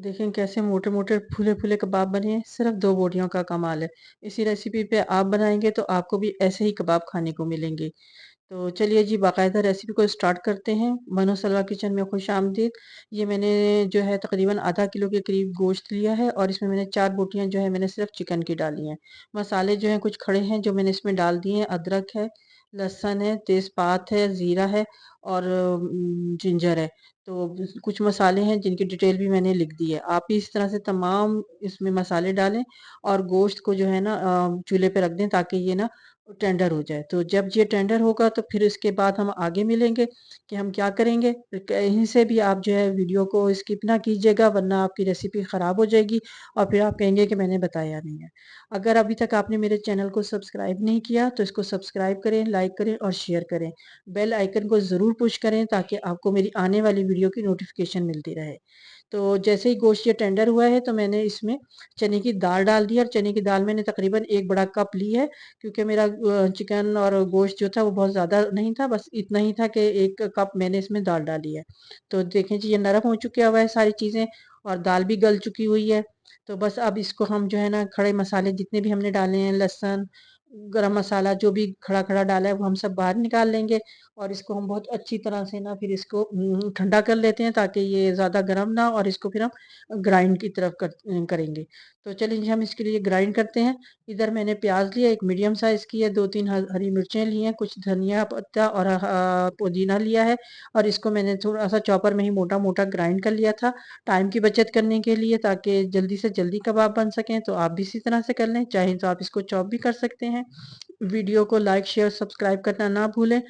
देखें कैसे मोटे-मोटे, फूले-फूले कबाब बने हैं, सिर्फ़ 2 बोटियों का कमाल है। इसी रेसिपी पे आप बनाएँगे तो आपको भी ऐसे ही कबाब खाने को मिलेंगे। तो चलिए जी बाकायदा रेसिपी को स्टार्ट करते हैं। मनो सलवा किचन में खुशामदीद। ये मैंने जो है तकरीबन आधा किलो के करीब गोश्त लिया है और इसमें मैंने 4 बोटियाँ जो है मैंने सिर्फ़ चिकन की डाली हैं। मसाले जो हैं कुछ खड़े हैं जो मैंने इसमें डाल दिए हैं, अदरक है, लहसुन है, तेज़पात है, ज़ीरा है और जिंजर है। तो कुछ मसाले हैं जिनकी डिटेल भी मैंने लिख दी है। आप भी इस तरह से तमाम इसमें मसाले डालें और गोश्त को जो है ना चूल्हे पे रख दें ताकि ये ना टेंडर हो जाए। तो जब ये टेंडर होगा तो फिर इसके बाद हम आगे मिलेंगे कि हम क्या करेंगे। कहीं से भी आप जो है वीडियो को स्किप ना कीजिएगा वरना आपकी रेसिपी ख़राब हो जाएगी और फिर आप कहेंगे कि मैंने बताया नहीं है। अगर अभी तक आपने मेरे चैनल को सब्सक्राइब नहीं किया तो इसको सब्सक्राइब करें, लाइक करें और शेयर करें। बेल आइकन को ज़रूर पुश करें ताकि आपको मेरी आने वाली वीडियो की नोटिफ़िकेशन मिलती रहे। तो जैसे ही गोश्त ये टेंडर हुआ है तो मैंने इसमें चने की दाल डाल दी और चने की दाल मैंने तकरीबन 1 बड़ा कप ली है क्योंकि मेरा चिकन और गोश्त जो था वो बहुत ज़्यादा नहीं था, बस इतना ही था कि 1 कप मैंने इसमें दाल डाली है। तो देखें जी ये नरम हो चुका हुआ है सारी चीज़ें और दाल भी गल चुकी हुई है। तो बस अब इसको हम जो है ना खड़े मसाले जितने भी हमने डाले हैं, लहसुन, गरम मसाला जो भी खड़ा-खड़ा डाला है वो हम सब बाहर निकाल लेंगे और इसको हम बहुत अच्छी तरह से ना फिर इसको ठंडा कर लेते हैं ताकि ये ज़्यादा गर्म ना हो और इसको फिर हम ग्राइंड की तरफ करेंगे। तो चलिए जी हम इसके लिए ग्राइंड करते हैं। इधर मैंने प्याज लिया, एक मीडियम साइज़ की है, 2-3 हरी मिर्चें ली हैं, कुछ धनिया पत्ता और पुदीना लिया है और इसको मैंने थोड़ा-सा चॉपर में ही मोटा-मोटा ग्राइंड कर लिया था, टाइम की बचत करने के लिए ताकि जल्दी से जल्दी कबाब बन सकें। तो आप भी इसी तरह से कर लें, चाहें तो आप इसको चॉप भी कर सकते हैं। वीडियो को लाइक, शेयर, सब्सक्राइब करना ना भूलें।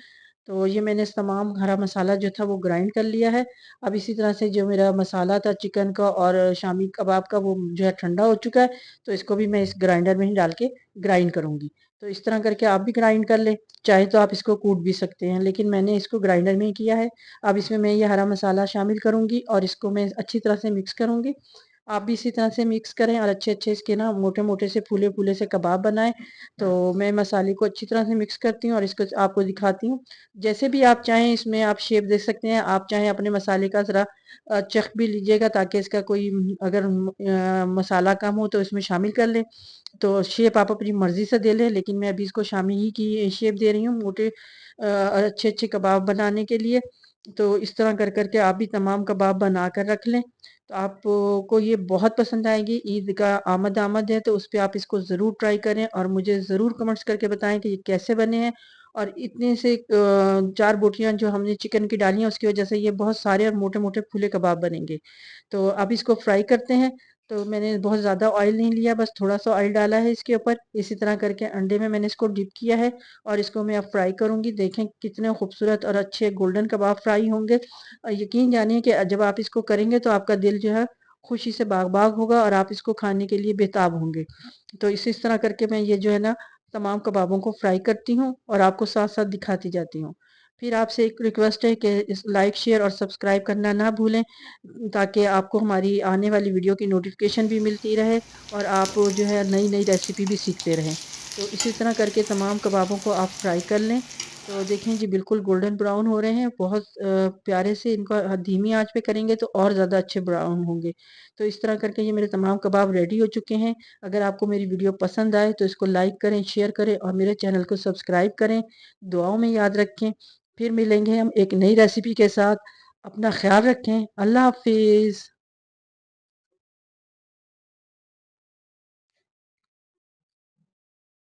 तो ये मैंने इस तमाम हरा मसाला जो था वो ग्राइंड कर लिया है। अब इसी तरह से जो मेरा मसाला था चिकन का और शामी कबाब का वो जो है ठंडा हो चुका है, तो इसको भी मैं इस ग्राइंडर में ही डाल के ग्राइंड करूँगी। तो इस तरह करके आप भी ग्राइंड कर लें, चाहे तो आप इसको कूट भी सकते हैं, लेकिन मैंने इसको ग्राइंडर में ही किया है। अब इसमें मैं ये हरा मसाला शामिल करूँगी और इसको मैं अच्छी तरह से मिक्स करूँगी। आप भी इसी तरह से मिक्स करें और अच्छे-अच्छे इसके ना मोटे-मोटे से फूले-फूले से कबाब बनाएँ। तो मैं मसाले को अच्छी तरह से मिक्स करती हूँ और इसको आपको दिखाती हूँ। जैसे भी आप चाहें इसमें आप शेप दे सकते हैं। आप चाहें अपने मसाले का ज़रा चख भी लीजिएगा ताकि इसका कोई अगर मसाला कम हो तो इसमें शामिल कर लें। तो शेप आप अपनी मर्ज़ी से दे लें, लेकिन मैं अभी इसको शामी ही की शेप दे रही हूँ मोटे अच्छे-अच्छे कबाब बनाने के लिए। तो इस तरह कर के आप भी तमाम कबाब बना कर रख लें। तो आपको ये बहुत पसंद आएगी। ईद का आमद है तो उस पे आप इसको ज़रूर ट्राई करें और मुझे ज़रूर कमेंट्स करके बताएँ कि ये कैसे बने हैं। और इतने से 4 बोटियाँ जो हमने चिकन की डाली हैं उसकी वज़ह से ये बहुत सारे और मोटे-मोटे फूले कबाब बनेंगे। तो अब इसको फ्राई करते हैं। तो मैंने बहुत ज़्यादा ऑयल नहीं लिया, बस थोड़ा-सा ऑयल डाला है इसके ऊपर। इसी तरह करके अंडे में मैंने इसको डिप किया है और इसको मैं अब फ्राई करूँगी। देखें कितने खूबसूरत और अच्छे गोल्डन कबाब फ्राई होंगे। यकीन जानिए कि जब आप इसको करेंगे तो आपका दिल जो है खुशी से बाग-बाग होगा और आप इसको खाने के लिए बेताब होंगे। तो इस तरह करके मैं ये जो है ना तमाम कबाबों को फ्राई करती हूँ और आपको साथ-साथ दिखाती जाती हूँ। फिर आपसे एक रिक्वेस्ट है कि इस लाइक, शेयर और सब्सक्राइब करना ना भूलें ताकि आपको हमारी आने वाली वीडियो की नोटिफ़िकेशन भी मिलती रहे और आप जो है नई-नई रेसिपी भी सीखते रहें। तो इसी तरह करके तमाम कबाबों को आप फ्राई कर लें। तो देखें जी बिल्कुल गोल्डन ब्राउन हो रहे हैं, बहुत प्यारे से इनको धीमी आँच पे करेंगे तो और ज़्यादा अच्छे ब्राउन होंगे। तो इस तरह करके ये मेरे तमाम कबाब रेडी हो चुके हैं। अगर आपको मेरी वीडियो पसंद आए तो इसको लाइक करें, शेयर करें और मेरे चैनल को सब्सक्राइब करें। दुआओं में याद रखें। फिर मिलेंगे हम एक नई रेसिपी के साथ। अपना ख़्याल रखें। अल्लाह हाफ़िज़।